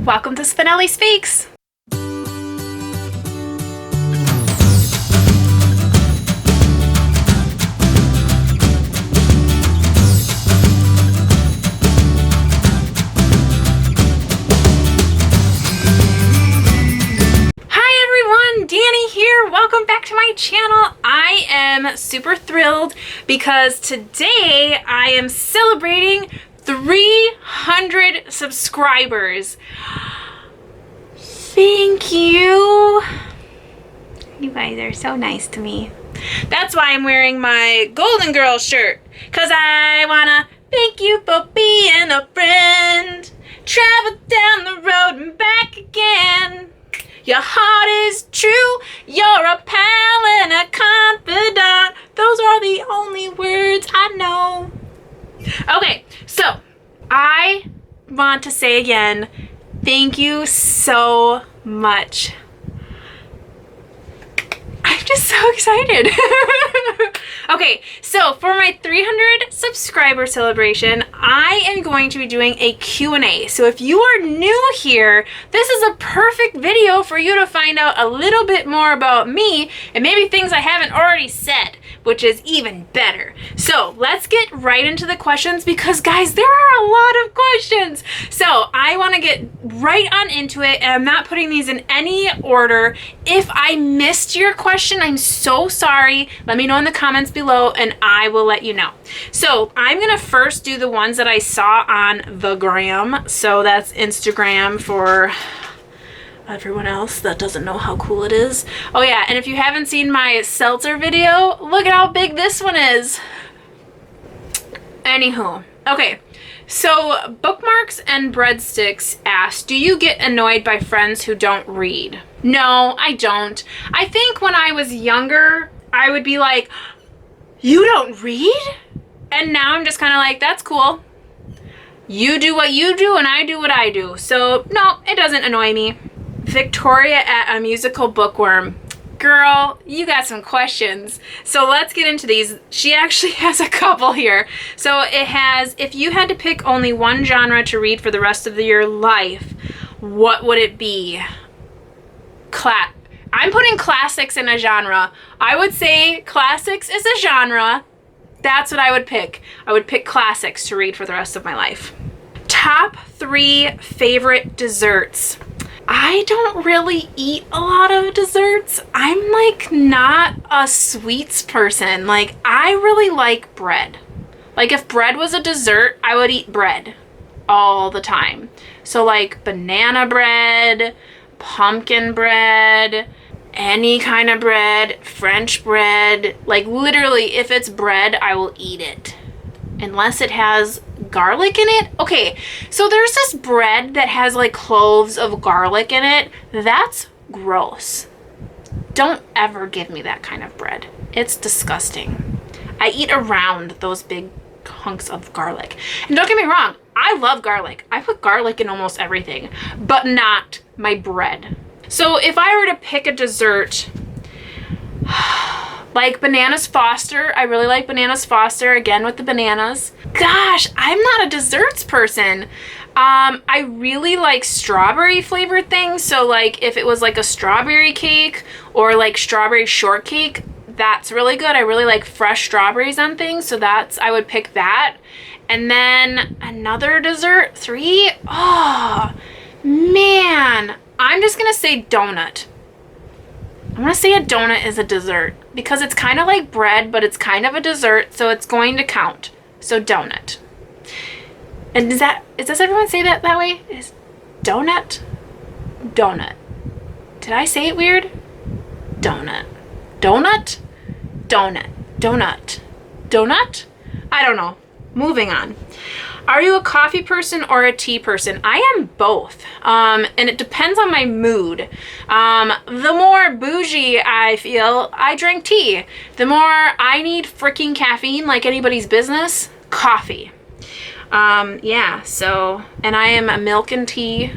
Welcome to Spenelli Speaks. Welcome back to my channel. I am super thrilled because today I am celebrating 300 subscribers. Thank you. You guys are so nice to me. That's why I'm wearing my Golden Girl shirt, because I wanna thank you for being a friend. Travel down the road and back again. Your heart is true, you're a pal and a confidant. Those are the only words I know. Okay, so I want to say again, thank you so much. I'm just so excited. Okay, so for my 300 subscriber celebration, I am going to be doing a Q&A. So if you are new here, this is a perfect video for you to find out a little bit more about me and maybe things I haven't already said, which is even better. So let's get right into the questions because guys, there are a lot of questions. So I want to get right on into it, and I'm not putting these in any order. If I missed your question, I'm so sorry. Let me know in the comments below and I will let you know. So I'm gonna first do the ones that I saw on the gram. So that's Instagram for everyone else that doesn't know how cool it is. Oh yeah, and if you haven't seen my seltzer video, look at how big this one is. Anywho, okay. So Bookmarks and Breadsticks asked, do you get annoyed by friends who don't read? No, I don't. I think when I was younger, I would be like, you don't read? And now I'm just kind of like, that's cool. You do what you do and I do what I do. So no, it doesn't annoy me. Victoria at A Musical Bookworm. Girl, you got some questions. So let's get into these. She actually has a couple here. So it has, if you had to pick only one genre to read for the rest of your life, what would it be? I'm putting classics in a genre. I would say classics is a genre. That's what I would pick. I would pick classics to read for the rest of my life. Top 3 favorite desserts. I don't really eat a lot of desserts. I'm like not a sweets person. Like I really like bread. Like if bread was a dessert, I would eat bread all the time. So like banana bread, pumpkin bread, any kind of bread, French bread. Like literally if it's bread, I will eat it. Unless it has garlic in it. Okay, so there's this bread that has like cloves of garlic in it. That's gross. Don't ever give me that kind of bread. It's disgusting. I eat around those big hunks of garlic. And don't get me wrong, I love garlic. I put garlic in almost everything, but not my bread. So if I were to pick a dessert, like Bananas Foster. I really like Bananas Foster, again with the bananas. Gosh, I'm not a desserts person. I really like strawberry flavored things. So like if it was like a strawberry cake or like strawberry shortcake, that's really good. I really like fresh strawberries on things. So I would pick that. And then another dessert, 3. Oh man, I'm just gonna say donut. I'm gonna say a donut is a dessert because it's kind of like bread, but it's kind of a dessert, so it's going to count. So donut. And does everyone say that way? Is donut? Donut. Did I say it weird? Donut. Donut? Donut. Donut. Donut? I don't know. Moving on. Are you a coffee person or a tea person? I am both. And it depends on my mood. The more bougie I feel, I drink tea. The more I need freaking caffeine, like anybody's business, coffee. Yeah, so, and I am a milk and tea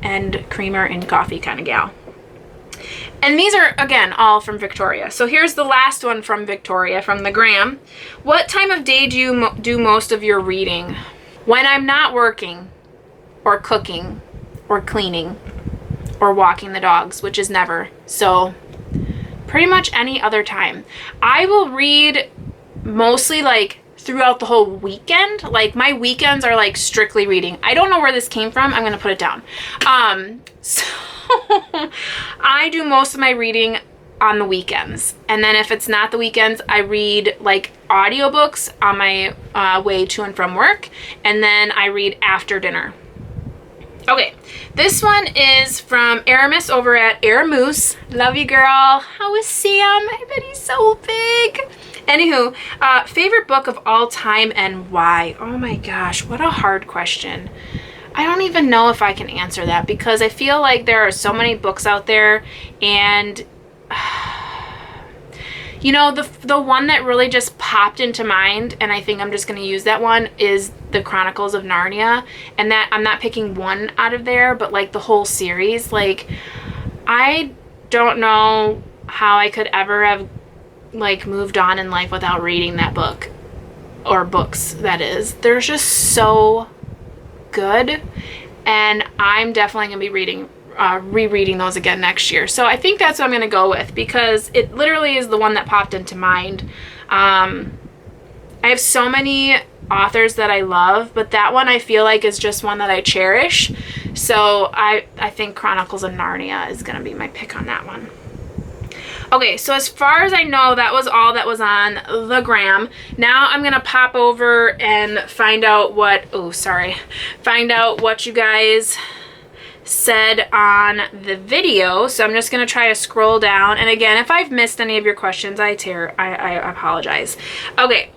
and creamer and coffee kind of gal. And these are, again, all from Victoria. So here's the last one from Victoria, from the gram. What time of day do you do most of your reading? When I'm not working or cooking or cleaning or walking the dogs, which is never. So pretty much any other time. I will read mostly like throughout the whole weekend. Like my weekends are like strictly reading. I don't know where this came from. I'm going to put it down. So I do most of my reading on the weekends. And then if it's not the weekends, I read like audiobooks on my way to and from work. And then I read after dinner. Okay, this one is from Aramis over at Aramoose. Love you, girl. How is Sam? I bet he's so big. Anywho, favorite book of all time and why? Oh my gosh, what a hard question. I don't even know if I can answer that because I feel like there are so many books out there, and you know, the one that really just popped into mind, and I think I'm just going to use that one, is The Chronicles of Narnia. And that I'm not picking one out of there, but like the whole series. Like, I don't know how I could ever have like moved on in life without reading that book, or books, that is. They're just so good, and I'm definitely going to be rereading those again next year. So I think that's what I'm going to go with because it literally is the one that popped into mind. I have so many authors that I love, but that one I feel like is just one that I cherish. So I think Chronicles of Narnia is going to be my pick on that one. Okay, so as far as I know, that was all that was on the gram. Now I'm going to pop over and find out what you guys said on the video. So I'm just going to try to scroll down. And again, if I've missed any of your questions, I apologize. Okay.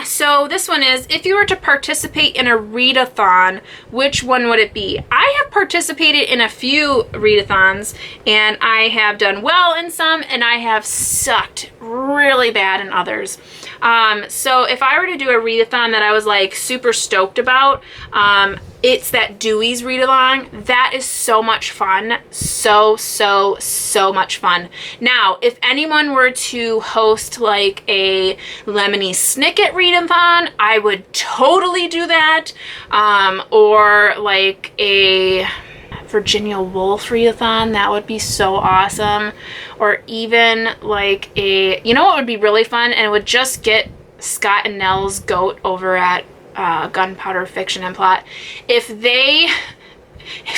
So this one is, if you were to participate in a readathon, which one would it be? I have participated in a few readathons, and I have done well in some, and I have sucked really bad in others. So if I were to do a readathon that I was like super stoked about, it's that Dewey's read-along. That is so much fun. So much fun. Now, if anyone were to host like a Lemony Snicket read-a-thon, I would totally do that. Or like a Virginia Woolf read-a-thon, that would be so awesome. Or even like you know what would be really fun? And it would just get Scott and Nell's goat over at Gunpowder Fiction and Plot. If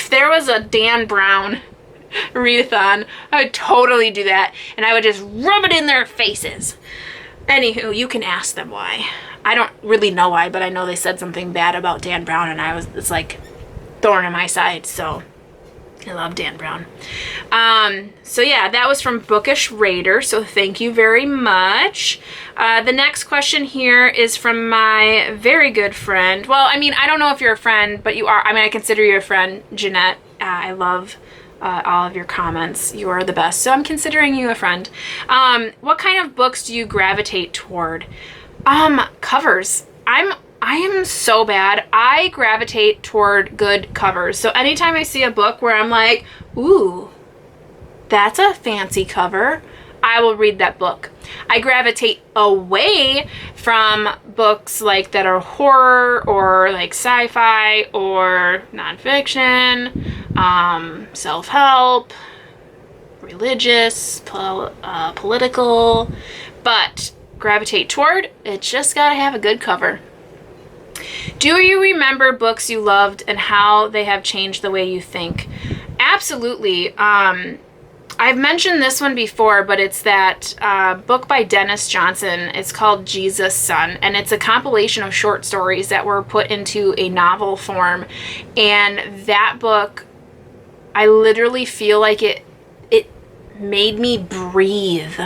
there was a Dan Brown readathon, I would totally do that, and I would just rub it in their faces. Anywho, you can ask them why. I don't really know why, but I know they said something bad about Dan Brown, and it's like thorn in my side, so I love Dan Brown. So yeah, that was from Bookish Raider, so thank you very much. The next question here is from my very good friend. Well, I mean, I don't know if you're a friend, but you are. I mean, I consider you a friend, Jeanette. I love all of your comments. You are the best, so I'm considering you a friend. What kind of books do you gravitate toward? Covers. I am so bad. I gravitate toward good covers. So anytime I see a book where I'm like, ooh, that's a fancy cover, I will read that book. I gravitate away from books like that are horror or like sci-fi or nonfiction, self-help, religious, political, but gravitate toward, it's just gotta have a good cover. Do you remember books you loved and how they have changed the way you think? Absolutely. I've mentioned this one before, but it's that book by Dennis Johnson. It's called Jesus' Son, and it's a compilation of short stories that were put into a novel form. And that book, I literally feel like it made me breathe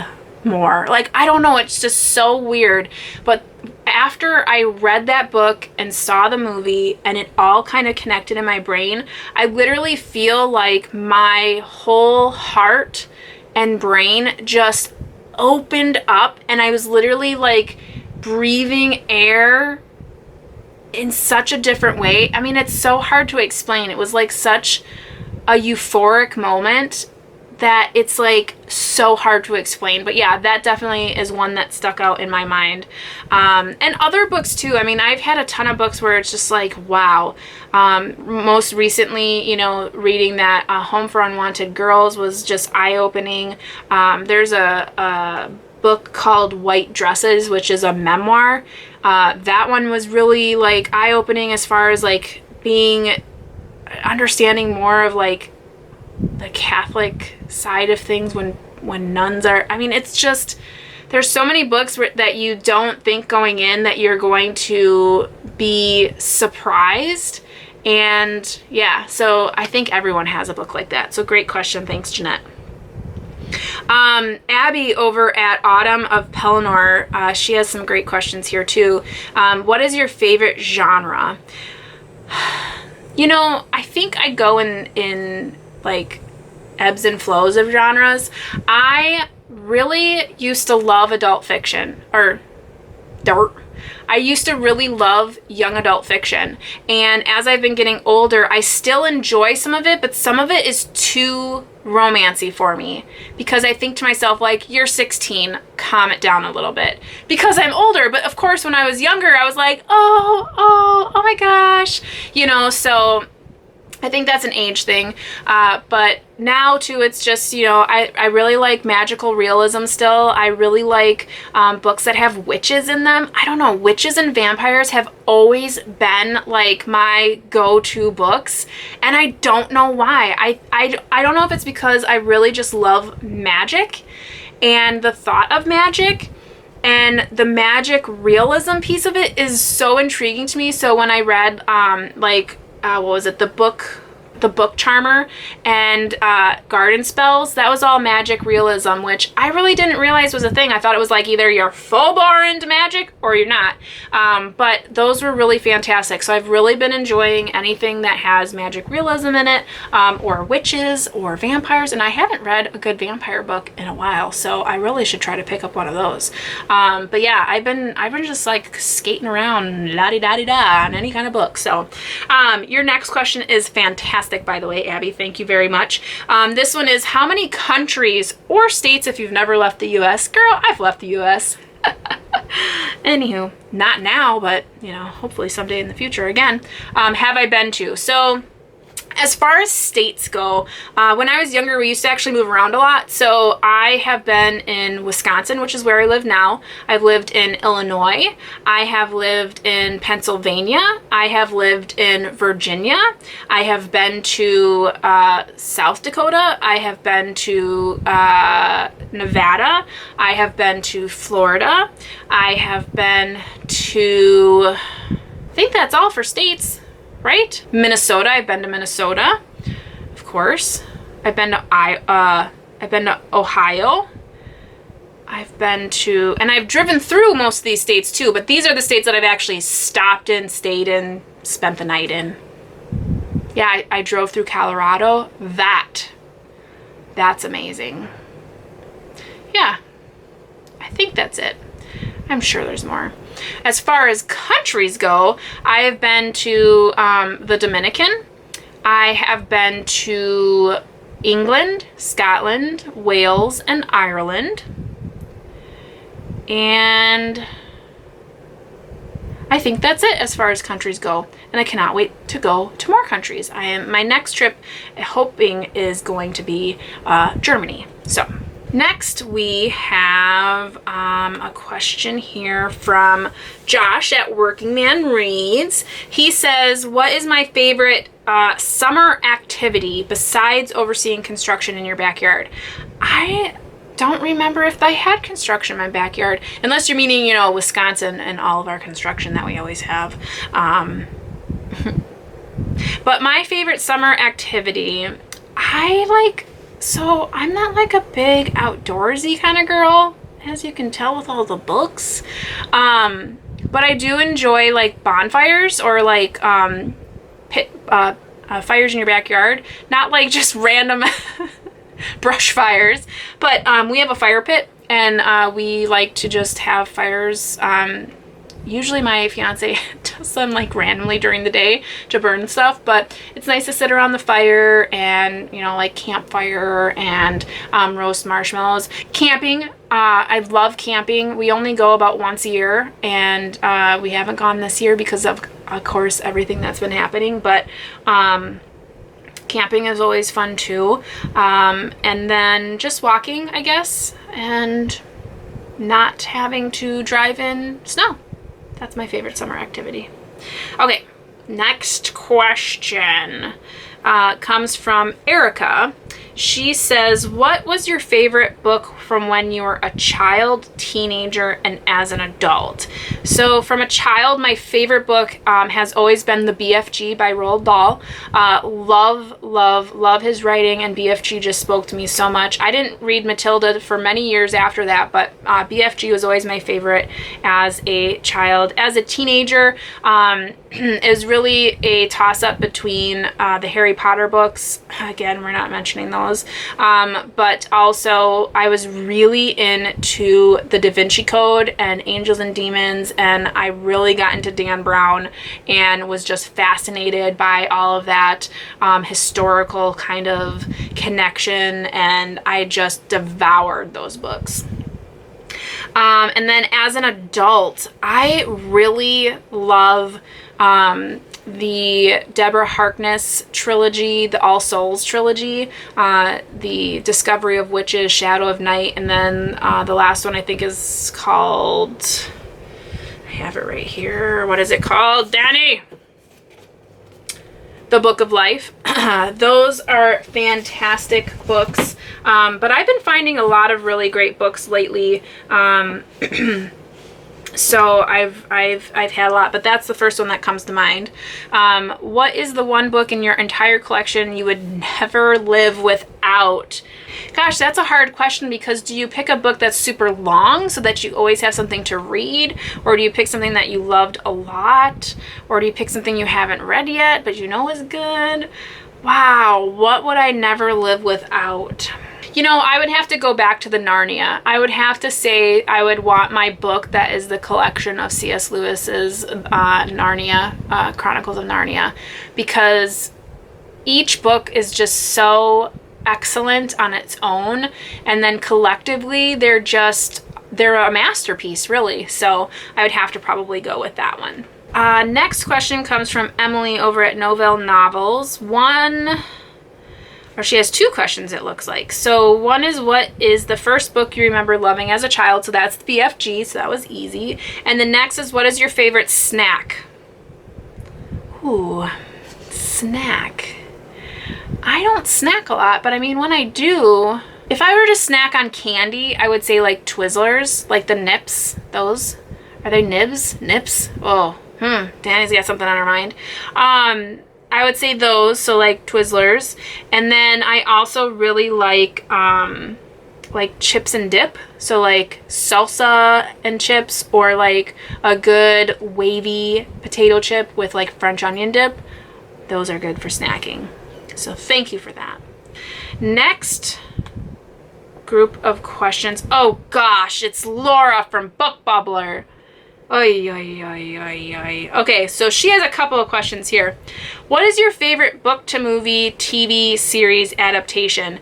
more. Like, I don't know, it's just so weird. But after I read that book and saw the movie and it all kind of connected in my brain, I literally feel like my whole heart and brain just opened up, and I was literally like breathing air in such a different way. I mean, it's so hard to explain. It was like such a euphoric moment that it's like so hard to explain. But yeah, that definitely is one that stuck out in my mind. And other books too. I mean, I've had a ton of books where it's just like, wow. Most recently, you know, reading that Home for Unwanted Girls was just eye-opening. There's a book called White Dresses, which is a memoir. That one was really like eye-opening as far as like understanding more of like the Catholic side of things when nuns are, I mean, it's just, there's so many books that you don't think going in that you're going to be surprised. And yeah, so I think everyone has a book like that. So great question. Thanks, Jeanette. Abby over at Autumn of Pelennor, she has some great questions here too. What is your favorite genre? You know, I think I go in like ebbs and flows of genres. I really used to love adult fiction, I used to really love young adult fiction. And as I've been getting older, I still enjoy some of it, but some of it is too romancy for me, because I think to myself, like, you're 16, calm it down a little bit, because I'm older. But of course, when I was younger, I was like, oh my gosh, you know, so I think that's an age thing. But now too, it's just, you know, I really like magical realism still. I really like books that have witches in them. I don't know, witches and vampires have always been like my go-to books, and I don't know why. I don't know if it's because I really just love magic and the thought of magic, and the magic realism piece of it is so intriguing to me. So when I read what was it, the book Charmer and Garden Spells, that was all magic realism, which I really didn't realize was a thing. I thought it was like either you're full bore into magic or you're not. But those were really fantastic. So I've really been enjoying anything that has magic realism in it, or witches or vampires. And I haven't read a good vampire book in a while, so I really should try to pick up one of those. But yeah, I've been just like skating around la-di-da-di-da on any kind of book. So your next question is fantastic, by the way, Abby. Thank you very much. This one is, how many countries or states, if you've never left the U.S.? Girl, I've left the U.S. Anywho, not now, but, you know, hopefully someday in the future again, have I been to? So as far as states go, when I was younger, we used to actually move around a lot. So I have been in Wisconsin, which is where I live now. I've lived in Illinois. I have lived in Pennsylvania. I have lived in Virginia. I have been to South Dakota. I have been to Nevada. I have been to Florida. I have been to, I think that's all for states. Right? Minnesota. I've been to Minnesota, of course. I've been to Ohio. I've been to, and I've driven through most of these states too, but these are the states that I've actually stopped in, stayed in, spent the night in. Yeah, I drove through Colorado. That's amazing. Yeah, I think that's it. I'm sure there's more. As far as countries go, I have been to the Dominican. I have been to England, Scotland, Wales, and Ireland. And I think that's it as far as countries go. And I cannot wait to go to more countries. My next trip, hoping, is going to be Germany. So next, we have a question here from Josh at Working Man Reads. He says, what is my favorite summer activity besides overseeing construction in your backyard? I don't remember if I had construction in my backyard, unless you're meaning, you know, Wisconsin and all of our construction that we always have. But my favorite summer activity, so I'm not like a big outdoorsy kind of girl, as you can tell with all the books. But I do enjoy like bonfires or like fires in your backyard. Not like just random brush fires, but we have a fire pit, and we like to just have fires usually my fiance does them like randomly during the day to burn stuff, but it's nice to sit around the fire and, you know, like campfire and roast marshmallows. Camping, I love camping. We only go about once a year, and we haven't gone this year because of course, everything that's been happening, but camping is always fun too. And then just walking, I guess, and not having to drive in snow. That's my favorite summer activity. Okay, next question comes from Erica. She says, what was your favorite book from when you were a child, teenager, and as an adult? So from a child, my favorite book has always been The BFG by Roald Dahl. Love his writing, and BFG just spoke to me so much. I didn't read Matilda for many years after that, but BFG was always my favorite as a child. As a teenager, it was really a toss-up between the Harry Potter books. Again, we're not mentioning those. But also I was really into the Da Vinci Code and Angels and Demons, and I really got into Dan Brown and was just fascinated by all of that historical kind of connection, and I just devoured those books. And then as an adult, I really love the Deborah Harkness trilogy, the All Souls trilogy, the Discovery of Witches, Shadow of Night, and then the last one I think is called, I have it right here, what is it called, Danny? The Book of Life. Those are fantastic books, but I've been finding a lot of really great books lately. So I've had a lot, but that's the first one that comes to mind. What is the one book in your entire collection you would never live without? Gosh, that's a hard question, because do you pick a book that's super long so that you always have something to read? Or do you pick something that you loved a lot? Or do you pick something you haven't read yet but you know is good? Wow, what would I never live without? You know, I would have to go back to the Narnia. I would have to say I would want my book that is the collection of C.S. Lewis's Narnia, Chronicles of Narnia, because each book is just so excellent on its own, and then collectively they're a masterpiece, really. So I would have to probably go with that one. Next question comes from Emily over at Novell Novels. She has two questions, it looks like. So one is, what is the first book you remember loving as a child? So that's the BFG, so that was easy. And the next is, what is your favorite snack? Ooh, snack. I don't snack a lot, but I mean, when I do, if I were to snack on candy, I would say like Twizzlers, like the Nips. Those, are they Nibs? Nips? Oh, Danny's got something on her mind. I would say those, so like Twizzlers. And then I also really like chips and dip. So like salsa and chips, or like a good wavy potato chip with like French onion dip. Those are good for snacking. So thank you for that. Next group of questions. Oh gosh, it's Laura from Book Bubbler. Oy, oy, oy, oy, oy. Okay, so she has a couple of questions here. What is your favorite book to movie TV series adaptation?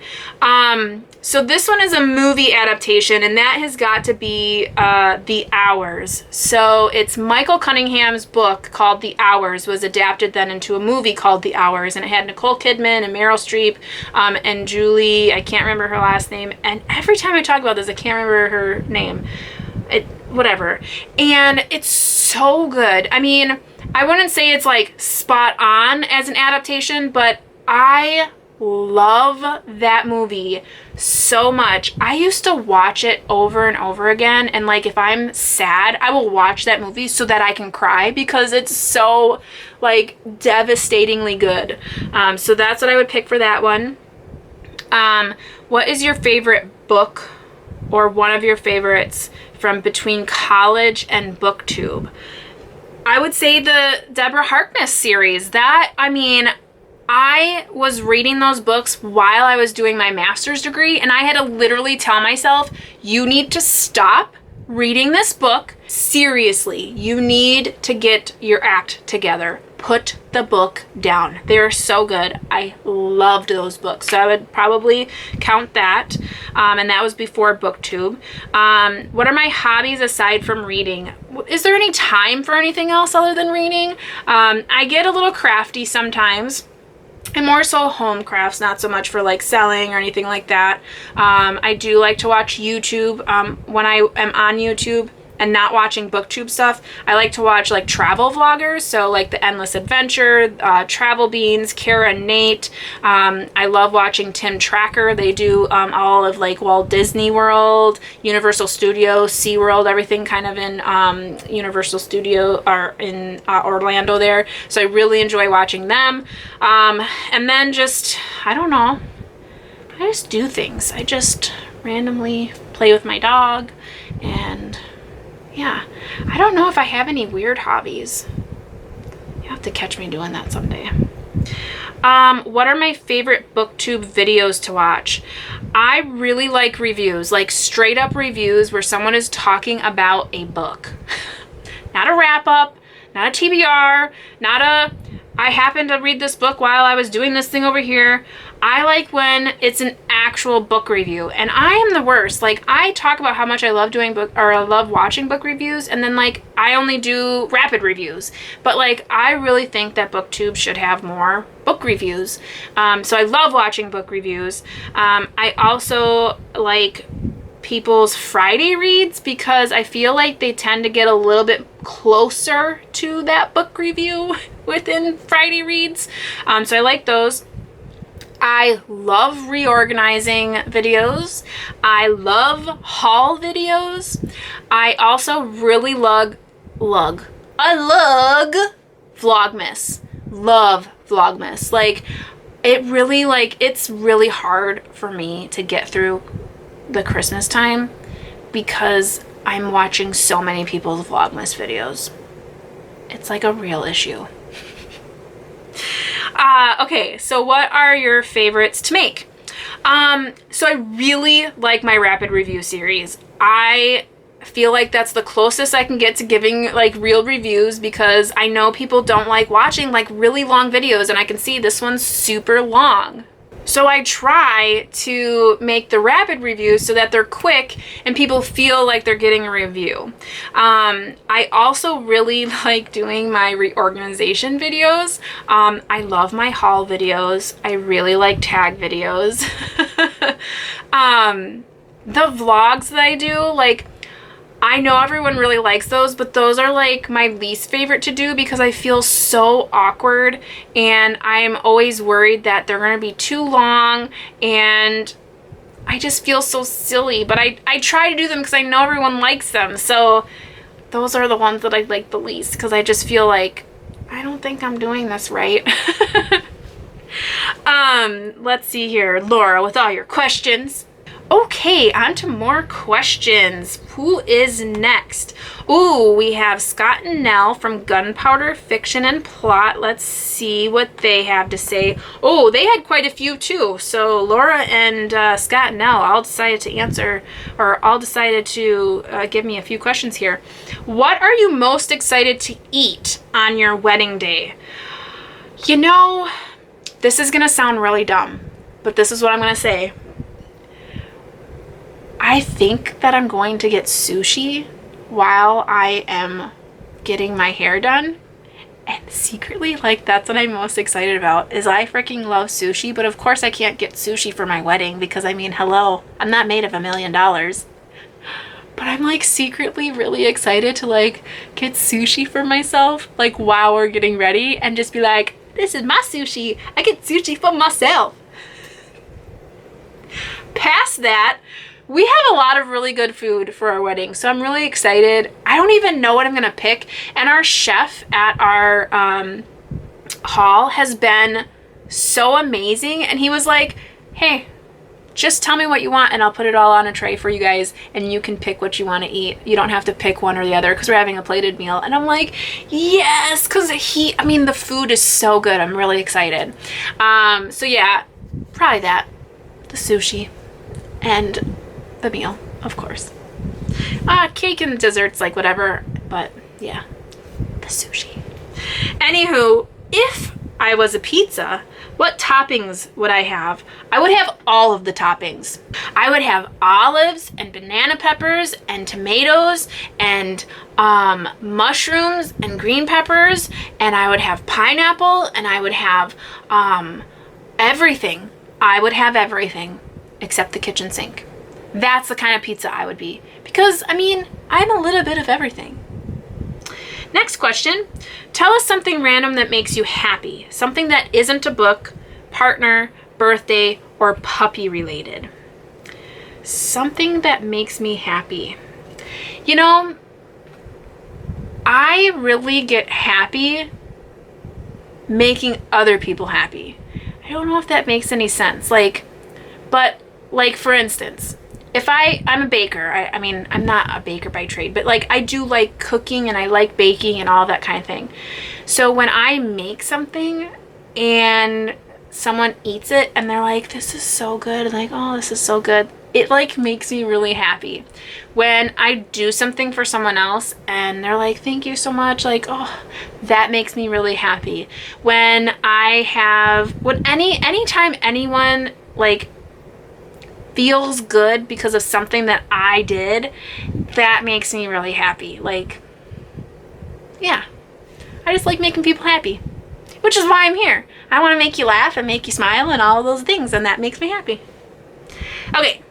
So this one is a movie adaptation, and that has got to be The Hours. So it's Michael Cunningham's book called The Hours was adapted then into a movie called The Hours, and it had Nicole Kidman and Meryl Streep and Julie, I can't remember her last name, and every time I talk about this I can't remember her name. Whatever. And it's so good. I mean, I wouldn't say it's like spot on as an adaptation, but I love that movie so much. I used to watch it over and over again, and like if I'm sad, I will watch that movie so that I can cry, because it's so like devastatingly good. So that's what I would pick for that one. What is your favorite book, or one of your favorites, from between college and booktube? I would say the Deborah Harkness series. That, I mean, I was reading those books while I was doing my master's degree, and I had to literally tell myself, you need to stop reading this book. Seriously, you need to get your act together. Put the book down. They're so good. I loved those books. So I would probably count that. And that was before booktube. What are my hobbies aside from reading? Is there any time for anything else other than reading? I get a little crafty sometimes. And more so home crafts, not so much for like selling or anything like that. I do like to watch YouTube. When I am on YouTube and not watching booktube stuff, I like to watch like travel vloggers. So like the Endless Adventure, Travel Beans, Kara and Nate. I love watching Tim Tracker. They do all of like Walt Disney World, Universal Studios, SeaWorld, everything kind of in Universal Studio or in Orlando there. So I really enjoy watching them. And then just, I don't know, I just do things. I just randomly play with my dog, and yeah, I don't know if I have any weird hobbies. You have to catch me doing that someday. What are my favorite booktube videos to watch? I really like reviews, like straight up reviews where someone is talking about a book. Not a wrap up, not a TBR, not a I happened to read this book while I was doing this thing over here. I like when it's an actual book review, and I am the worst. Like, I talk about how much I love doing I love watching book reviews, and then like I only do rapid reviews. But like, I really think that booktube should have more book reviews. So I love watching book reviews. I also like people's Friday reads because I feel like they tend to get a little bit closer to that book review within Friday reads. So I like those. I love reorganizing videos. I love haul videos. I also really love Vlogmas. Love Vlogmas. Like, it's really hard for me to get through the Christmas time because I'm watching so many people's Vlogmas videos. It's like a real issue. Okay, so what are your favorites to make? So I really like my rapid review series. I feel like that's the closest I can get to giving like real reviews because I know people don't like watching like really long videos, and I can see this one's super long. So I try to make the rapid reviews so that they're quick and people feel like they're getting a review. I also really like doing my reorganization videos. I love my haul videos. I really like tag videos. The vlogs that I do, like, I know everyone really likes those, but those are like my least favorite to do because I feel so awkward and I'm always worried that they're going to be too long and I just feel so silly. But I try to do them because I know everyone likes them. So those are the ones that I like the least because I just feel like I don't think I'm doing this right. Let's see here. Laura, with all your questions. Okay, on to more questions. Who is next? Ooh, we have Scott and Nell from Gunpowder Fiction and Plot. Let's see what they have to say. Oh, they had quite a few too. So Laura and Scott and Nell all decided to answer, or all decided to give me a few questions here. What are you most excited to eat on your wedding day? You know, this is gonna sound really dumb, but this is what I'm gonna say. I think that I'm going to get sushi while I am getting my hair done. And secretly, like, that's what I'm most excited about, is I freaking love sushi. But of course I can't get sushi for my wedding because, I mean, hello, I'm not made of $1 million. But I'm like secretly really excited to like get sushi for myself, like while we're getting ready, and just be like, this is my sushi. I get sushi for myself. Past that, we have a lot of really good food for our wedding, so I'm really excited. I don't even know what I'm gonna pick, and our chef at our hall has been so amazing, and he was like, hey, just tell me what you want and I'll put it all on a tray for you guys and you can pick what you want to eat. You don't have to pick one or the other because we're having a plated meal. And I'm like, yes, because the food is so good. I'm really excited. So yeah, probably that, the sushi and the meal, of course. Cake and desserts, like whatever, but yeah, the sushi. Anywho, if I was a pizza, what toppings would I have? I would have all of the toppings. I would have olives and banana peppers and tomatoes and mushrooms and green peppers, and I would have pineapple, and I would have everything. I would have everything except the kitchen sink. That's the kind of pizza I would be, because I mean, I'm a little bit of everything. Next question. Tell us something random that makes you happy. Something that isn't a book, partner, birthday, or puppy related. Something that makes me happy. You know, I really get happy making other people happy. I don't know if that makes any sense. But for instance, if I'm a baker, I mean, I'm not a baker by trade, but like I do like cooking and I like baking and all that kind of thing. So when I make something and someone eats it and they're like, this is so good, like, oh, this is so good, it like makes me really happy. When I do something for someone else and they're like, thank you so much, like, oh, that makes me really happy. When anytime anyone like feels good because of something that I did, that makes me really happy. Like, yeah, I just like making people happy, which is why I'm here. I want to make you laugh and make you smile and all of those things, and that makes me happy. Okay.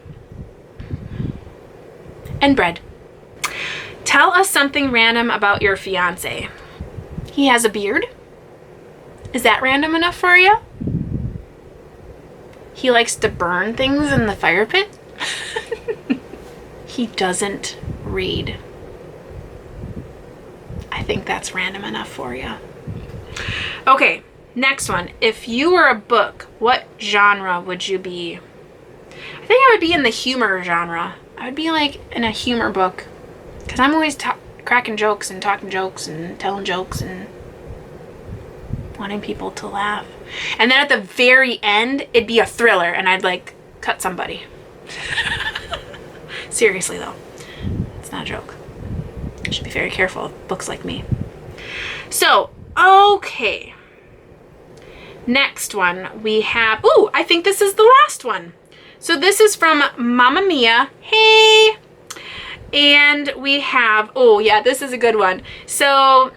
And bread. Tell us something random about your fiance. He has a beard. Is that random enough for you? He likes to burn things in the fire pit. He doesn't read. I think that's random enough for you. Okay, next one. If you were a book, what genre would you be? I think I would be in the humor genre. I would be like in a humor book, because I'm always cracking jokes and talking jokes and telling jokes and wanting people to laugh. And then at the very end, it'd be a thriller and I'd like cut somebody. Seriously though, it's not a joke. You should be very careful of books like me. So, okay. Next one we have, ooh, I think this is the last one. So this is from Mamma Mia. Hey! And we have, oh yeah, this is a good one. So,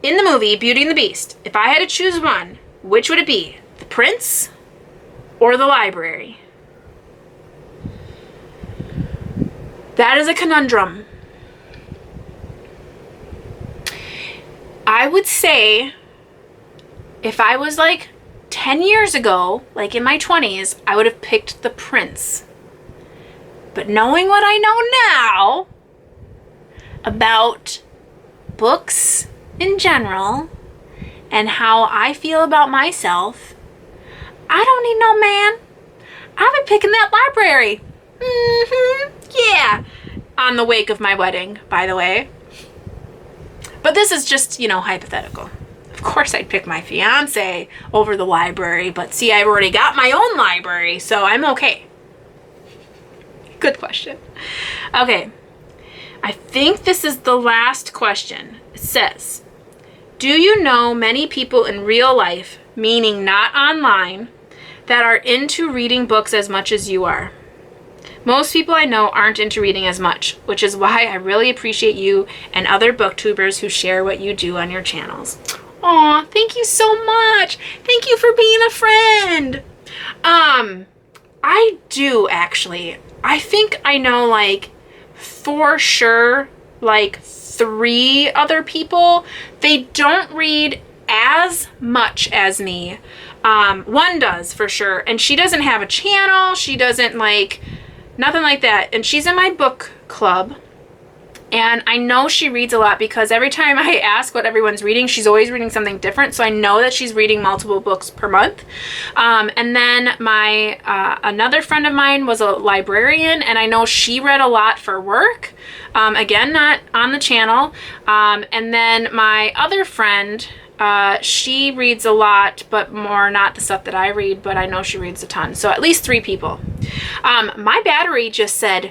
in the movie Beauty and the Beast, if I had to choose one, which would it be? The prince or the library? That is a conundrum. I would say if I was like 10 years ago, like in my 20s, I would have picked the prince. But knowing what I know now about books in general and how I feel about myself, I don't need no man. I've been picking that library. Yeah. On the wake of my wedding, by the way. But this is just, hypothetical. Of course I'd pick my fiance over the library, but see, I've already got my own library, so I'm okay. Good question. Okay. I think this is the last question. It says, do you know many people in real life, meaning not online, that are into reading books as much as you are? Most people I know aren't into reading as much, which is why I really appreciate you and other booktubers who share what you do on your channels. Aw, thank you so much. Thank you for being a friend. I do actually. I think I know for sure 3 other people. They don't read as much as me. One does for sure, and she doesn't have a channel. She doesn't nothing like that. And she's in my book club. And I know she reads a lot because every time I ask what everyone's reading, she's always reading something different. So I know that she's reading multiple books per month. And then my another friend of mine was a librarian, and I know she read a lot for work. Again, not on the channel. And then my other friend, she reads a lot, but more not the stuff that I read, but I know she reads a ton. So at least 3 people. My battery just said